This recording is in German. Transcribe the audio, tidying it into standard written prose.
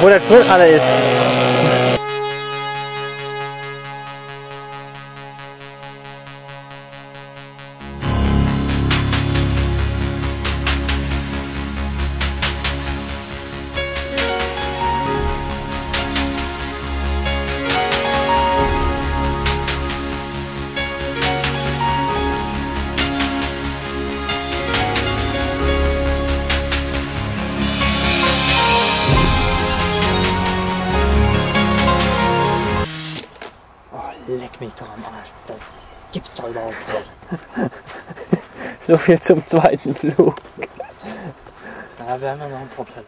Wo der Sprit alle ist. Leck mich doch am Arsch. Das gibt's doch überhaupt nicht. So viel zum zweiten Flug. Ja, wir haben ja noch einen Propeller.